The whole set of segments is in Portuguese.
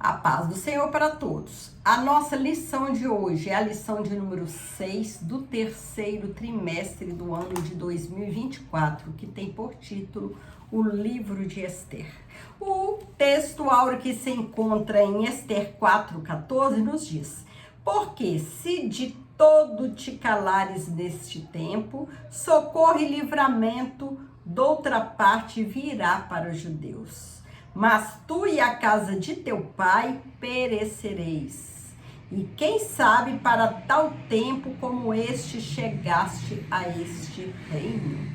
A paz do Senhor para todos. A nossa lição de hoje é a lição de número 6 do terceiro trimestre do ano de 2024, que tem por título o livro de Esther. O texto áureo que se encontra em Esther 4,14 nos diz: porque se de todo te calares neste tempo, socorro e livramento doutra parte virá para os judeus. Mas tu e a casa de teu pai perecereis. E quem sabe para tal tempo como este chegaste a este reino.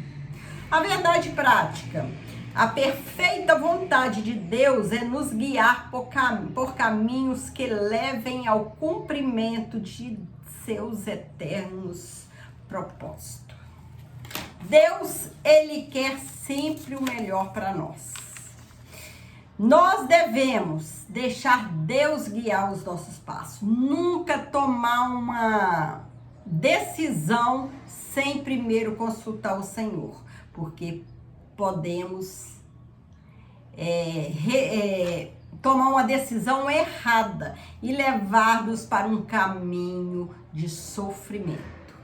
A verdade prática, a perfeita vontade de Deus é nos guiar por caminhos que levem ao cumprimento de seus eternos propósitos. Deus, Ele quer sempre o melhor para nós. Nós devemos deixar Deus guiar os nossos passos. Nunca tomar uma decisão sem primeiro consultar o Senhor. Porque podemos tomar uma decisão errada e levar-nos para um caminho de sofrimento.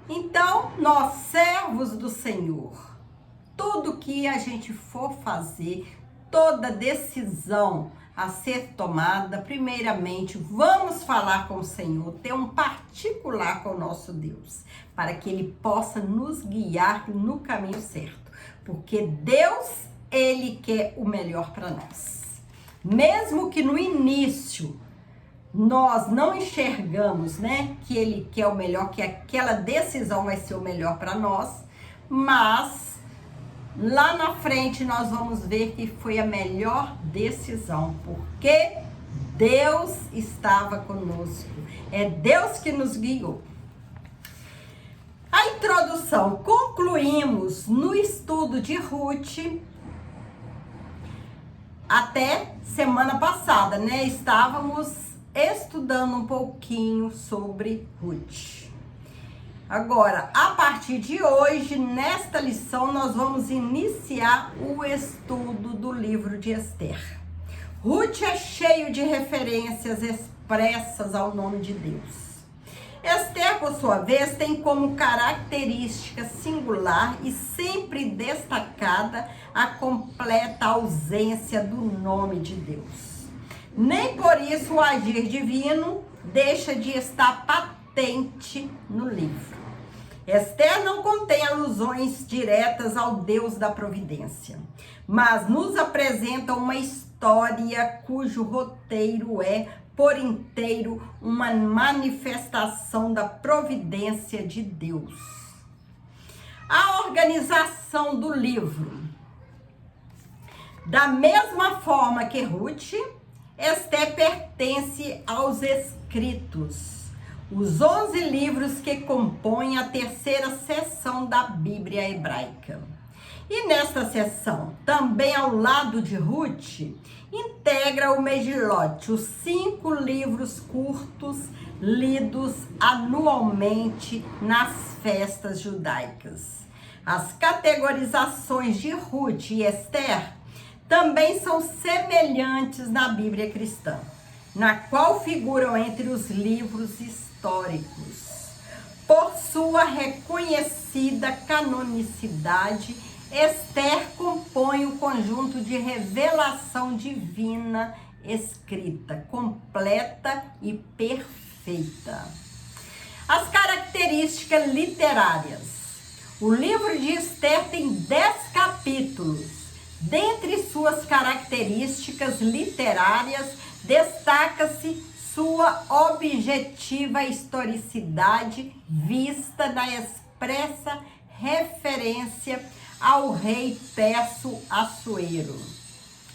Então, nós, servos do Senhor, tudo que a gente for fazer, toda decisão a ser tomada, primeiramente, vamos falar com o Senhor, ter um particular com o nosso Deus, para que Ele possa nos guiar no caminho certo. Porque Deus, Ele quer o melhor para nós. Mesmo que no início nós não enxergamos, que Ele quer o melhor, que aquela decisão vai ser o melhor para nós, mas lá na frente nós vamos ver que foi a melhor decisão, porque Deus estava conosco. É Deus que nos guiou. A introdução. Concluímos no estudo de Ruth até semana passada, Estávamos estudando um pouquinho sobre Ruth. Agora, a partir de hoje, nesta lição, nós vamos iniciar o estudo do livro de Esther. Ruth é cheio de referências expressas ao nome de Deus. Esther, por sua vez, tem como característica singular e sempre destacada a completa ausência do nome de Deus. Nem por isso o agir divino deixa de estar patente no livro. Esther não contém alusões diretas ao Deus da providência, mas nos apresenta uma história cujo roteiro é, por inteiro, uma manifestação da providência de Deus. A organização do livro. Da mesma forma que Ruth, Esther pertence aos escritos, os 11 livros que compõem a terceira seção da Bíblia hebraica. E nesta seção, também ao lado de Ruth, integra o Megilot, os 5 livros curtos lidos anualmente nas festas judaicas. As categorizações de Ruth e Esther também são semelhantes na Bíblia cristã, na qual figuram entre os livros históricos. Por sua reconhecida canonicidade, Esther compõe o conjunto de revelação divina escrita, completa e perfeita. As características literárias. O livro de Esther tem 10 capítulos. Dentre suas características literárias, destaca-se sua objetiva historicidade vista na expressa referência ao rei perso Assuero.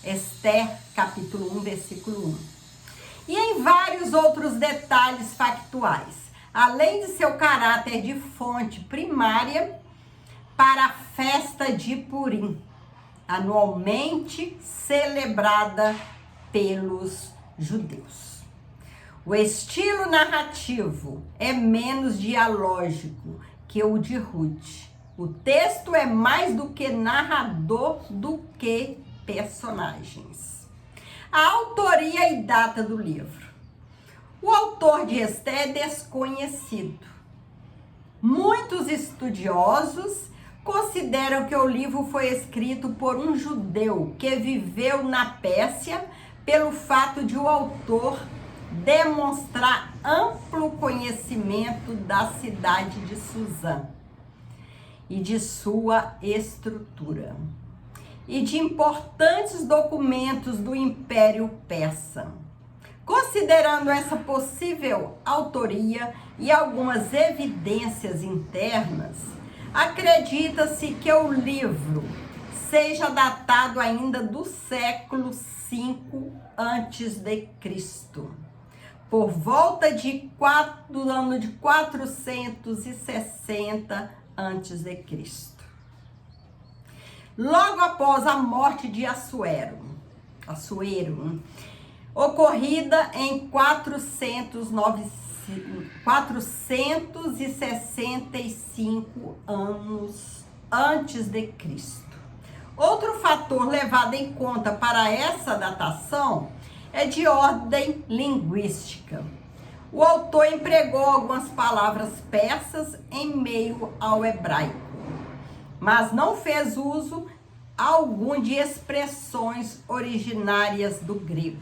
Esther, capítulo 1, versículo 1. E em vários outros detalhes factuais, além de seu caráter de fonte primária para a festa de Purim, anualmente celebrada pelos judeus. O estilo narrativo é menos dialógico que o de Ruth. O texto é mais do que narrador do que personagens. A autoria Autoria e data do livro. O autor de Esther é desconhecido. Muitos estudiosos consideram que o livro foi escrito por um judeu que viveu na Pérsia, pelo fato de o autor demonstrar amplo conhecimento da cidade de Suzã e de sua estrutura, e de importantes documentos do Império Persa. Considerando essa possível autoria e algumas evidências internas, acredita-se que o livro seja datado ainda do século V a.C., por volta do ano de 460 a.C., logo após a morte de Assuero, ocorrida em 465 anos antes de Cristo. Outro fator levado em conta para essa datação é de ordem linguística. O autor empregou algumas palavras persas em meio ao hebraico, mas não fez uso algum de expressões originárias do grego,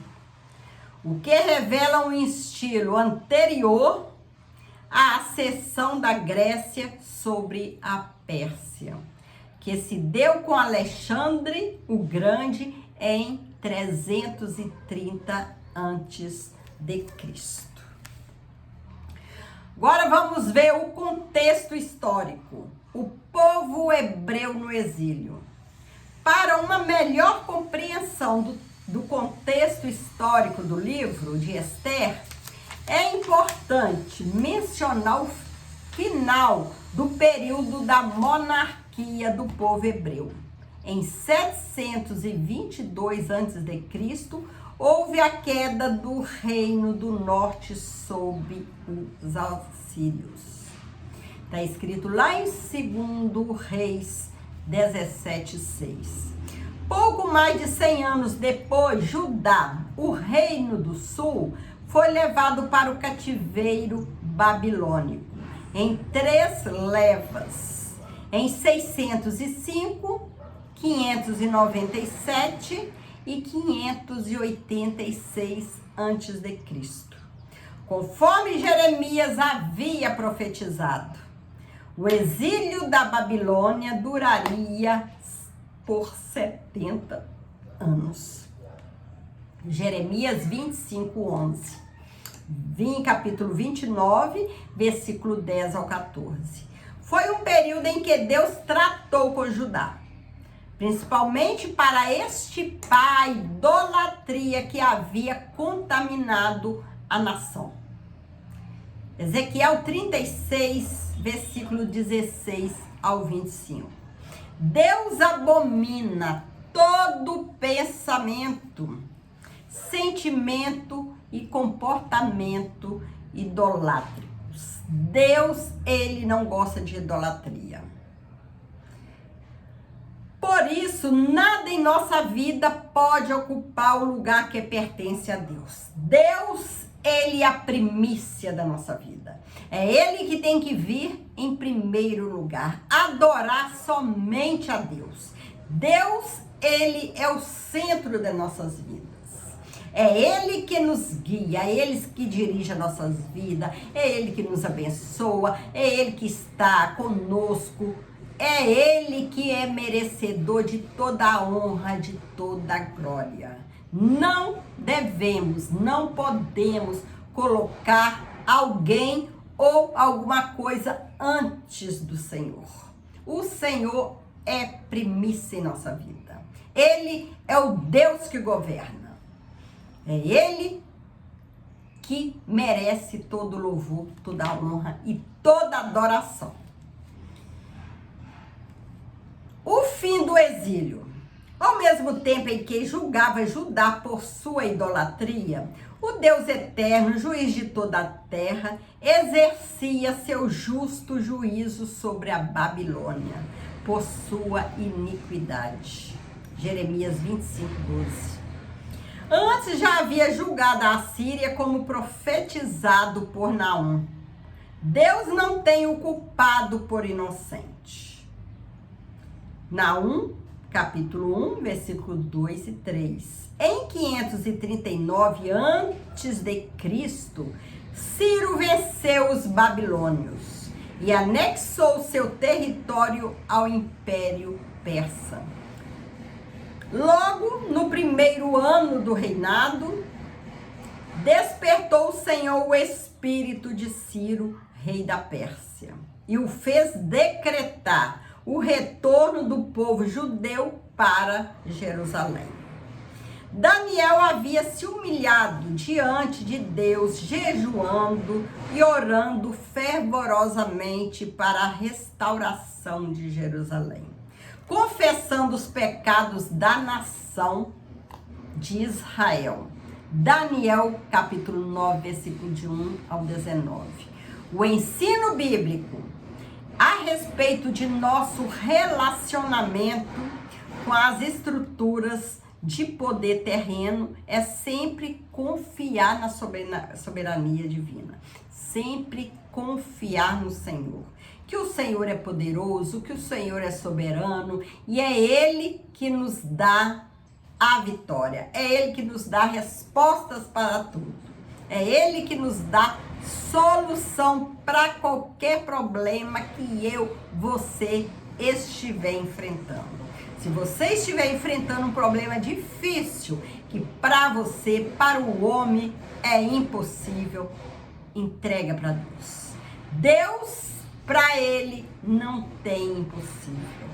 o que revela um estilo anterior à ascensão da Grécia sobre a Pérsia, que se deu com Alexandre o Grande em 330 a.C. Agora vamos ver o contexto histórico. O povo hebreu no exílio. Para uma melhor compreensão do contexto histórico do livro de Esther, é importante mencionar o final do período da monarquia do povo hebreu. Em 722 a.C., houve a queda do reino do norte sob os assírios. Está escrito lá em 2 Reis 17:6. Pouco mais de 100 anos depois, Judá, o reino do sul, foi levado para o cativeiro babilônico em 3 levas, em 605, 597 e 586 a.C., conforme Jeremias havia profetizado. O exílio da Babilônia duraria por 70 anos. Jeremias 25:11. Capítulo 29, versículo 10 ao 14. Foi um período em que Deus tratou com Judá, principalmente para extirpar a idolatria que havia contaminado a nação. Ezequiel 36, versículo 16 ao 25. Deus abomina todo pensamento, sentimento e comportamento idolátricos. Deus, ele não gosta de idolatria. Por isso, nada em nossa vida pode ocupar o lugar que pertence a Deus. Deus, ele é a primícia da nossa vida. É ele que tem que vir em primeiro lugar. Adorar somente a Deus. Deus, ele é o centro das nossas vidas. É ele que nos guia, é ele que dirige as nossas vidas, é ele que nos abençoa, é ele que está conosco. É ele que é merecedor de toda a honra, de toda a glória. Não devemos, não podemos colocar alguém ou alguma coisa antes do Senhor. O Senhor é primícia em nossa vida. Ele é o Deus que governa. É ele que merece todo louvor, toda honra e toda adoração. O fim do exílio. Ao mesmo tempo em que julgava Judá por sua idolatria, o Deus eterno, juiz de toda a terra, exercia seu justo juízo sobre a Babilônia por sua iniquidade. Jeremias 25:12. Antes já havia julgado a Síria como profetizado por Naum. Deus não tem o culpado por inocente. Naum, capítulo 1, versículo 2 e 3. Em 539 a.C., Ciro venceu os babilônios e anexou seu território ao Império Persa. Logo, no primeiro ano do reinado, despertou o Senhor o espírito de Ciro, rei da Pérsia, e o fez decretar o retorno do povo judeu para Jerusalém. Daniel havia se humilhado diante de Deus, jejuando e orando fervorosamente para a restauração de Jerusalém, confessando os pecados da nação de Israel. Daniel, capítulo 9, versículo de 1 ao 19. O ensino bíblico a respeito de nosso relacionamento com as estruturas de poder terreno é sempre confiar na soberania divina. Sempre confiar no Senhor. Que o Senhor é poderoso, que o Senhor é soberano e é Ele que nos dá a vitória. É Ele que nos dá respostas para tudo. É Ele que nos dá solução para qualquer problema que você estiver enfrentando. Se você estiver enfrentando um problema difícil, que para você, para o homem, é impossível, entrega para Deus. Deus, para Ele, não tem impossível.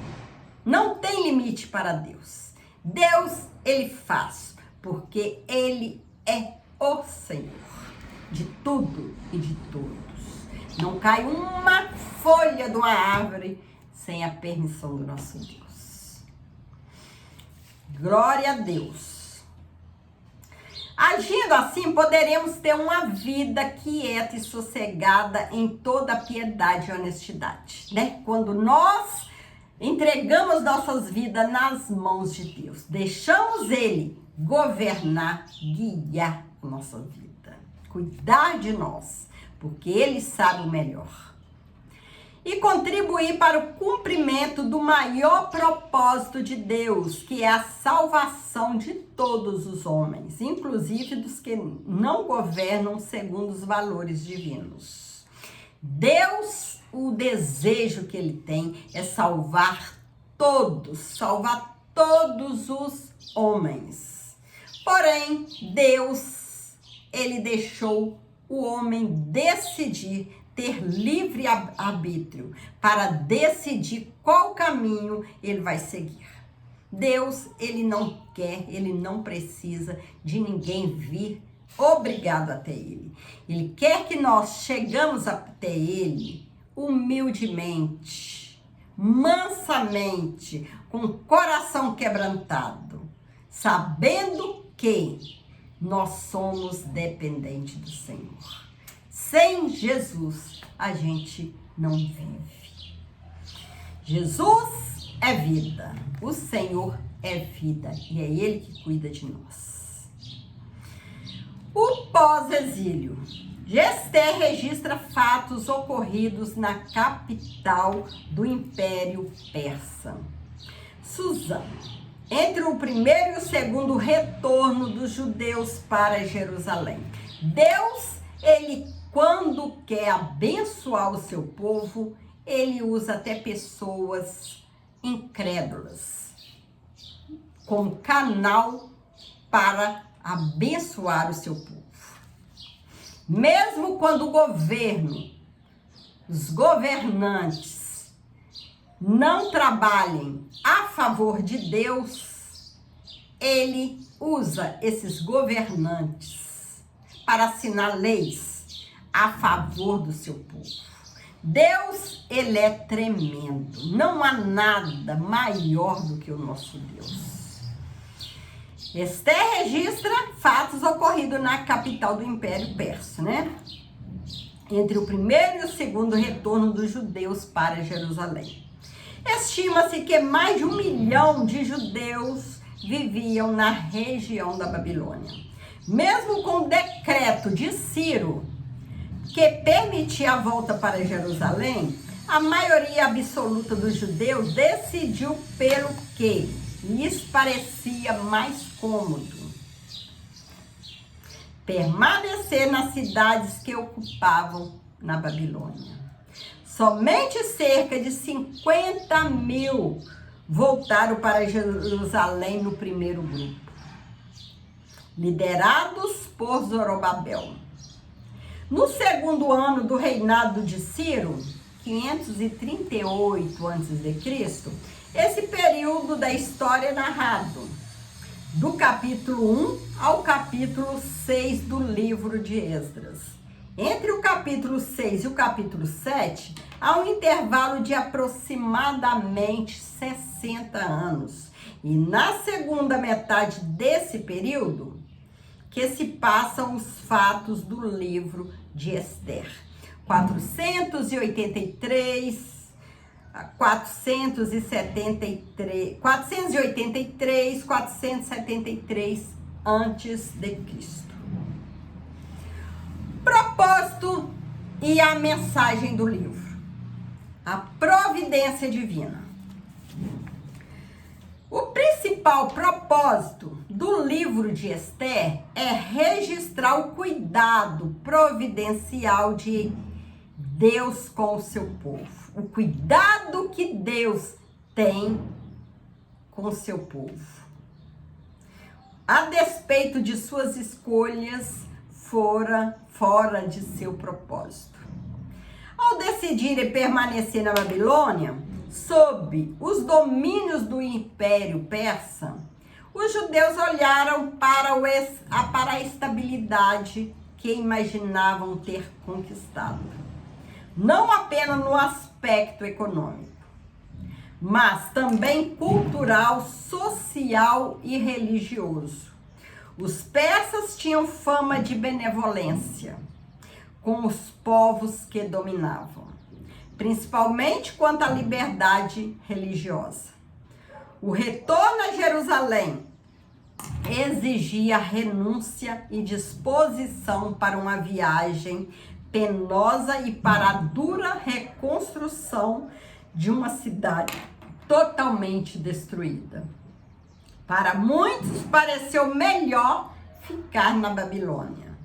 Não tem limite para Deus. Deus, Ele faz, porque Ele é o Senhor de tudo e de todos. Não cai uma folha de uma árvore sem a permissão do nosso Deus. Glória a Deus. Agindo assim, poderemos ter uma vida quieta e sossegada em toda piedade e honestidade, né? Quando nós entregamos nossas vidas nas mãos de Deus, deixamos Ele governar, guiar a nossa vida, cuidar de nós, porque Ele sabe o melhor. E contribuir para o cumprimento do maior propósito de Deus, que é a salvação de todos os homens, inclusive dos que não governam segundo os valores divinos. Deus, o desejo que Ele tem é salvar todos os homens. Porém, Deus, Ele deixou o homem decidir, ter livre arbítrio para decidir qual caminho ele vai seguir. Deus, Ele não quer, Ele não precisa de ninguém vir obrigado até Ele. Ele quer que nós chegamos até Ele humildemente, mansamente, com o coração quebrantado, sabendo que nós somos dependentes do Senhor. Sem Jesus, a gente não vive. Jesus é vida, o Senhor é vida e é Ele que cuida de nós. O pós-exílio. Esther registra fatos ocorridos na capital do Império Persa. Susã. Entre o primeiro e o segundo retorno dos judeus para Jerusalém. Deus, Ele quando quer abençoar o seu povo, Ele usa até pessoas incrédulas como canal para abençoar o seu povo. Mesmo quando o governo, os governantes não trabalhem a favor de Deus, Ele usa esses governantes para assinar leis a favor do seu povo. Deus, Ele é tremendo. Não há nada maior do que o nosso Deus. Esther registra fatos ocorridos na capital do Império Persa, né? Entre o primeiro e o segundo retorno dos judeus para Jerusalém. Estima-se que mais de 1 milhão de judeus viviam na região da Babilônia. Mesmo com o decreto de Ciro, que permitia a volta para Jerusalém, a maioria absoluta dos judeus decidiu pelo que lhes parecia mais cômodo: permanecer nas cidades que ocupavam na Babilônia. Somente cerca de 50.000 voltaram para Jerusalém no primeiro grupo, liderados por Zorobabel. No segundo ano do reinado de Ciro, 538 a.C., esse período da história é narrado do capítulo 1 ao capítulo 6 do livro de Esdras. Entre o capítulo 6 e o capítulo 7, há um intervalo de aproximadamente 60 anos. E na segunda metade desse período, que se passam os fatos do livro de Ester. 473 antes de Cristo. Propósito e a mensagem do livro. A providência divina. O principal propósito do livro de Ester é registrar o cuidado providencial de Deus com o seu povo. O cuidado que Deus tem com o seu povo. A despeito de suas escolhas fora de seu propósito. Ao decidirem permanecer na Babilônia, sob os domínios do Império Persa, os judeus olharam para a estabilidade que imaginavam ter conquistado. Não apenas no aspecto econômico, mas também cultural, social e religioso. Os persas tinham fama de benevolência com os povos que dominavam, principalmente quanto à liberdade religiosa. O retorno a Jerusalém exigia renúncia e disposição para uma viagem penosa e para a dura reconstrução de uma cidade totalmente destruída. Para muitos, pareceu melhor ficar na Babilônia.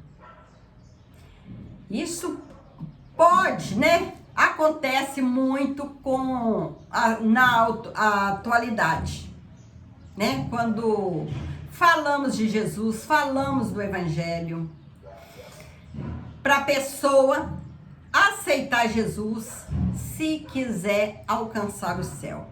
Isso pode, acontece muito na atualidade, Quando falamos de Jesus, falamos do Evangelho, para a pessoa aceitar Jesus se quiser alcançar o céu.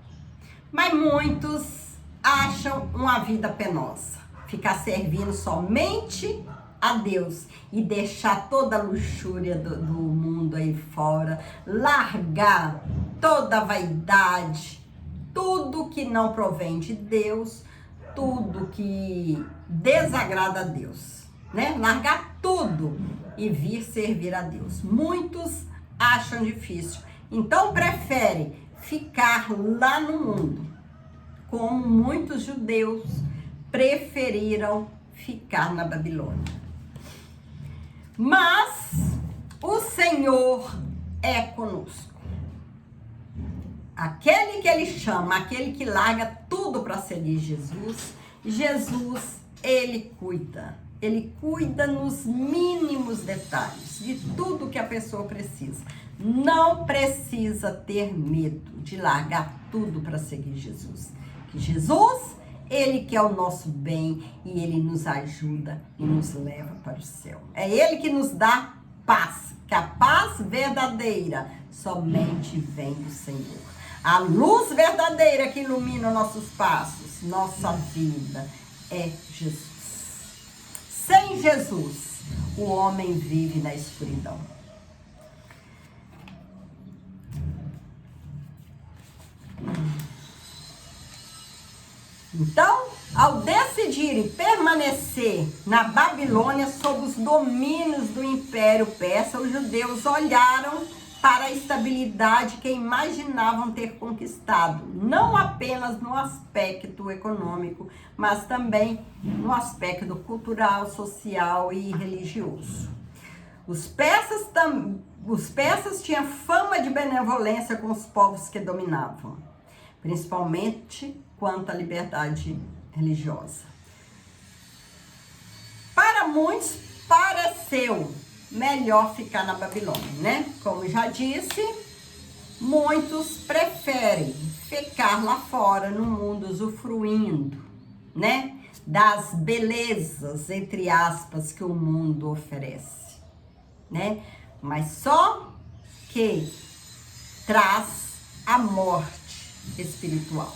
Mas muitos acham uma vida penosa, ficar servindo somente a Deus e deixar toda a luxúria do mundo aí fora, largar toda a vaidade, tudo que não provém de Deus, tudo que desagrada a Deus, Largar tudo e vir servir a Deus. Muitos acham difícil, então preferem ficar lá no mundo, como muitos judeus preferiram ficar na Babilônia. Mas o Senhor é conosco. Aquele que Ele chama, aquele que larga tudo para seguir Jesus, Ele cuida. Ele cuida nos mínimos detalhes de tudo que a pessoa precisa. Não precisa ter medo de largar tudo para seguir Jesus. Que Jesus, Ele quer o nosso bem e Ele nos ajuda e nos leva para o céu. É Ele que nos dá paz, que a paz verdadeira somente vem do Senhor. A luz verdadeira que ilumina nossos passos, nossa vida, é Jesus. Sem Jesus, o homem vive na escuridão. Então, ao decidirem permanecer na Babilônia sob os domínios do Império Persa, os judeus olharam para a estabilidade que imaginavam ter conquistado, não apenas no aspecto econômico, mas também no aspecto cultural, social e religioso. Os persas tinham fama de benevolência com os povos que dominavam, principalmente quanto à liberdade religiosa. Para muitos, pareceu melhor ficar na Babilônia, né? Como já disse, muitos preferem ficar lá fora no mundo usufruindo, né? Das belezas, entre aspas, que o mundo oferece, né? Mas só que traz a morte espiritual,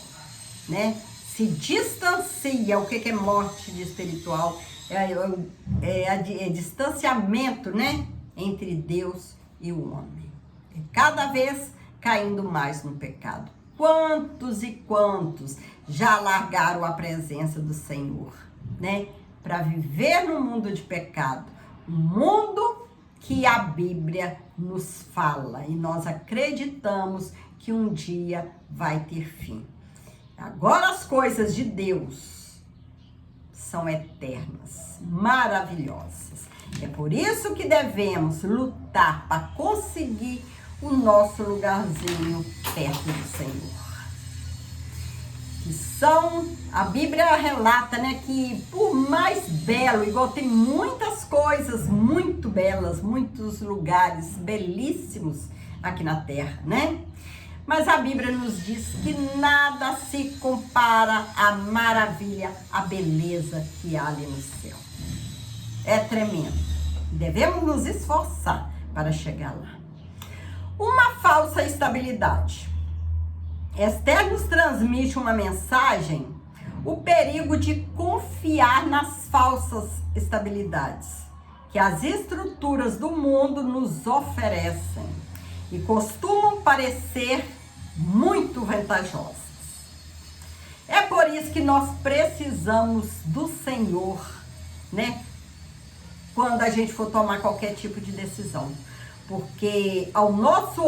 né? Se distancia. O que é morte espiritual? É distanciamento, né, entre Deus e o homem. É cada vez caindo mais no pecado. Quantos e quantos já largaram a presença do Senhor, né, para viver no mundo de pecado, um mundo que a Bíblia nos fala e nós acreditamos que um dia vai ter fim. Agora as coisas de Deus são eternas, maravilhosas. É por isso que devemos lutar para conseguir o nosso lugarzinho perto do Senhor. A Bíblia relata, né, que por mais belo, igual tem muitas coisas muito belas, muitos lugares belíssimos aqui na terra, né? Mas a Bíblia nos diz que nada se compara à maravilha, à beleza que há ali no céu. É tremendo. Devemos nos esforçar para chegar lá. Uma falsa estabilidade. Esther nos transmite uma mensagem, o perigo de confiar nas falsas estabilidades que as estruturas do mundo nos oferecem e costumam parecer muito vantajosas. É por isso que nós precisamos do Senhor, né? Quando a gente for tomar qualquer tipo de decisão. Porque ao nosso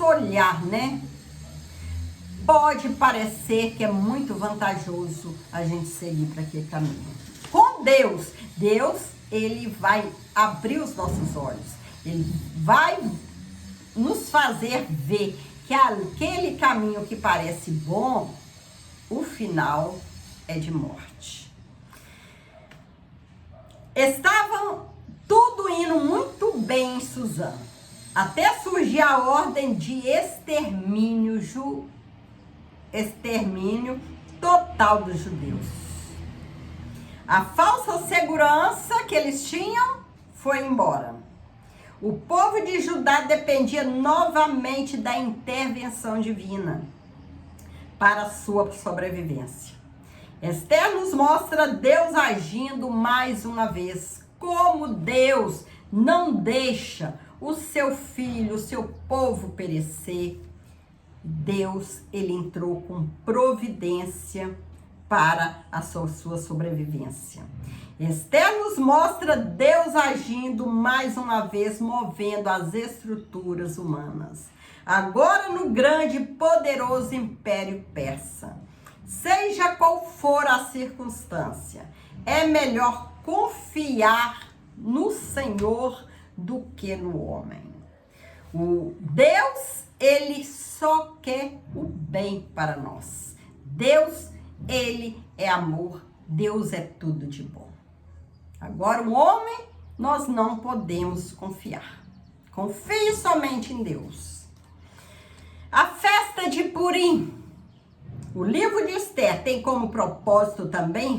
olhar, né? Pode parecer que é muito vantajoso a gente seguir para aquele caminho. Com Deus, ele vai abrir os nossos olhos. Ele vai nos fazer ver que aquele caminho que parece bom, o final é de morte. Estavam tudo indo muito bem em Suzã, até surgir a ordem de extermínio total dos judeus. A falsa segurança que eles tinham foi embora. O povo de Judá dependia novamente da intervenção divina para a sua sobrevivência. Esther nos mostra Deus agindo mais uma vez, como Deus não deixa o seu filho, o seu povo perecer. Deus, ele entrou com providência para a sua sobrevivência. Esther nos mostra Deus agindo mais uma vez, movendo as estruturas humanas. Agora no grande e poderoso império persa. Seja qual for a circunstância, é melhor confiar no Senhor do que no homem. O Deus, ele só quer o bem para nós. Deus, ele é amor. Deus é tudo de bom. Agora, o homem, nós não podemos confiar. Confie somente em Deus. A festa de Purim. O livro de Esther tem como propósito também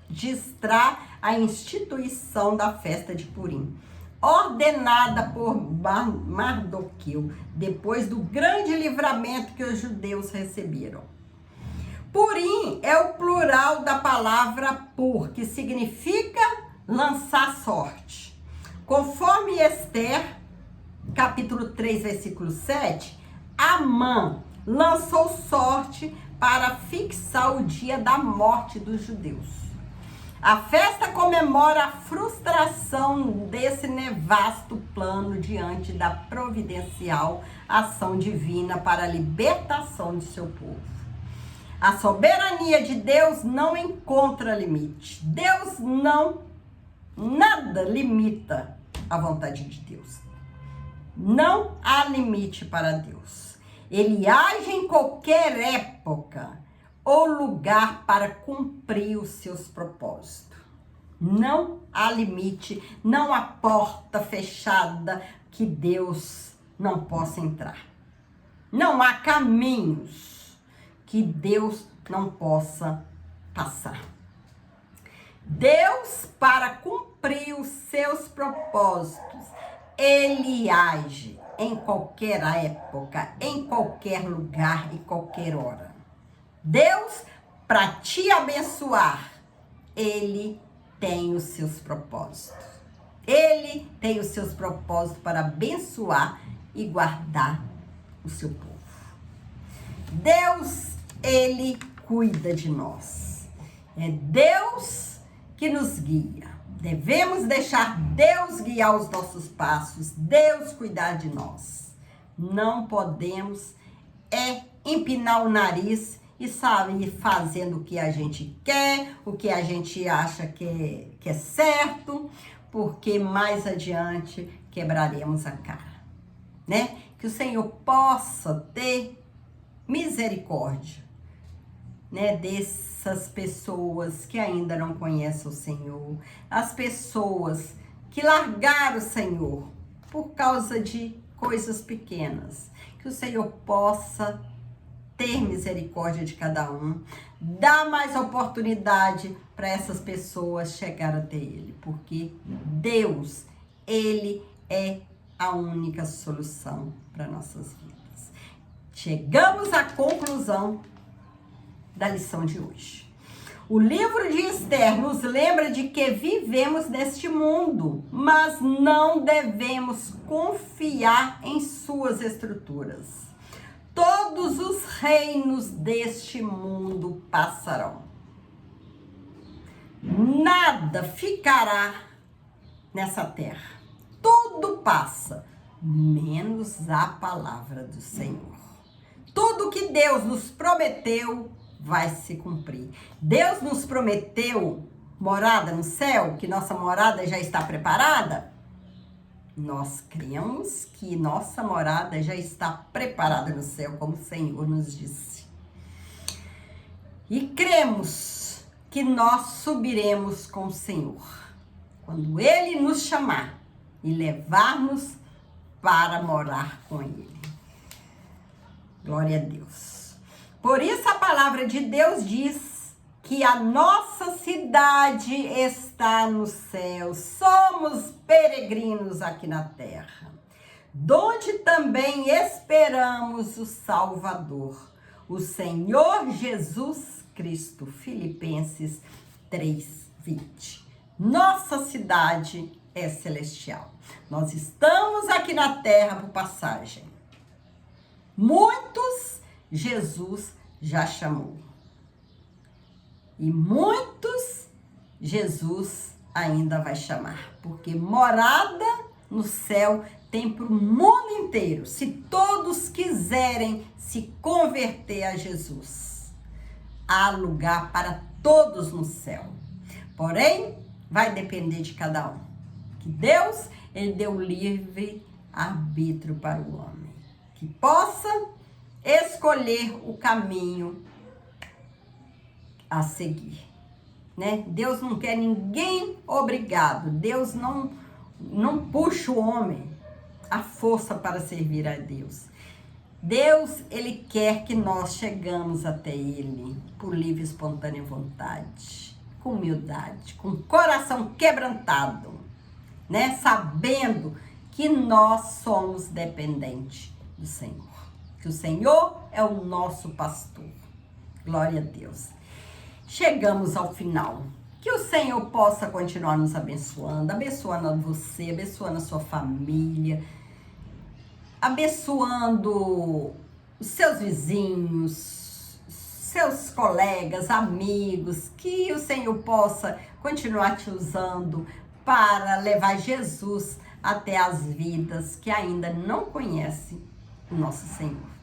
registrar a instituição da festa de Purim, ordenada por Mardoqueu, depois do grande livramento que os judeus receberam. Purim é o plural da palavra pur, que significa lançar sorte. Conforme Esther, capítulo 3, versículo 7, Amã lançou sorte para fixar o dia da morte dos judeus. A festa comemora a frustração desse nefasto plano diante da providencial ação divina para a libertação de seu povo. A soberania de Deus não encontra limite. Deus nada limita a vontade de Deus. Não há limite para Deus. Ele age em qualquer época ou lugar para cumprir os seus propósitos. Não há limite, não há porta fechada que Deus não possa entrar. Não há caminhos que Deus não possa passar. Deus, para cumprir os seus propósitos, Ele age em qualquer época, em qualquer lugar e qualquer hora. Deus, para te abençoar, Ele tem os seus propósitos. Ele tem os seus propósitos para abençoar e guardar o seu povo. Deus, Ele cuida de nós. É Deus que nos guia. Devemos deixar Deus guiar os nossos passos, Deus cuidar de nós. Não podemos empinar o nariz e sair fazendo o que a gente quer, o que a gente acha que é certo, porque mais adiante quebraremos a cara, né? Que o Senhor possa ter misericórdia, né, dessas pessoas que ainda não conhecem o Senhor, as pessoas que largaram o Senhor por causa de coisas pequenas. Que o Senhor possa ter misericórdia de cada um, dar mais oportunidade para essas pessoas chegar até Ele, porque Deus, Ele é a única solução para nossas vidas. Chegamos à conclusão da lição de hoje. O livro de Esther nos lembra de que vivemos neste mundo, mas não devemos confiar em suas estruturas. Todos os reinos deste mundo passarão. Nada ficará nessa terra. Tudo passa, menos a palavra do Senhor. Tudo que Deus nos prometeu vai se cumprir. Deus nos prometeu morada no céu, que nossa morada já está preparada. Nós cremos que nossa morada já está preparada no céu, como o Senhor nos disse. E cremos que nós subiremos com o Senhor, quando Ele nos chamar e levar-nos para morar com Ele. Glória a Deus. Por isso a palavra de Deus diz que a nossa cidade está no céu. Somos peregrinos aqui na terra, donde também esperamos o Salvador, o Senhor Jesus Cristo. Filipenses 3:20. Nossa cidade é celestial. Nós estamos aqui na terra por passagem. Muitos Jesus já chamou. E muitos Jesus ainda vai chamar, porque morada no céu tem para o mundo inteiro, se todos quiserem se converter a Jesus. Há lugar para todos no céu, porém vai depender de cada um. Que Deus, Ele deu livre arbítrio para o homem, que possa escolher o caminho a seguir, né? Deus não quer ninguém obrigado. Deus não puxa o homem à força para servir a Deus. Deus, Ele quer que nós chegamos até Ele por livre e espontânea vontade, com humildade, com coração quebrantado, né? Sabendo que nós somos dependentes do Senhor, que o Senhor é o nosso pastor. Glória a Deus. Chegamos ao final. Que o Senhor possa continuar nos abençoando, abençoando você, abençoando a sua família, abençoando os seus vizinhos, seus colegas, amigos. Que o Senhor possa continuar te usando para levar Jesus até as vidas que ainda não conhecem o nosso Senhor.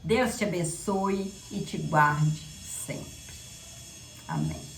Deus te abençoe e te guarde sempre. Amém.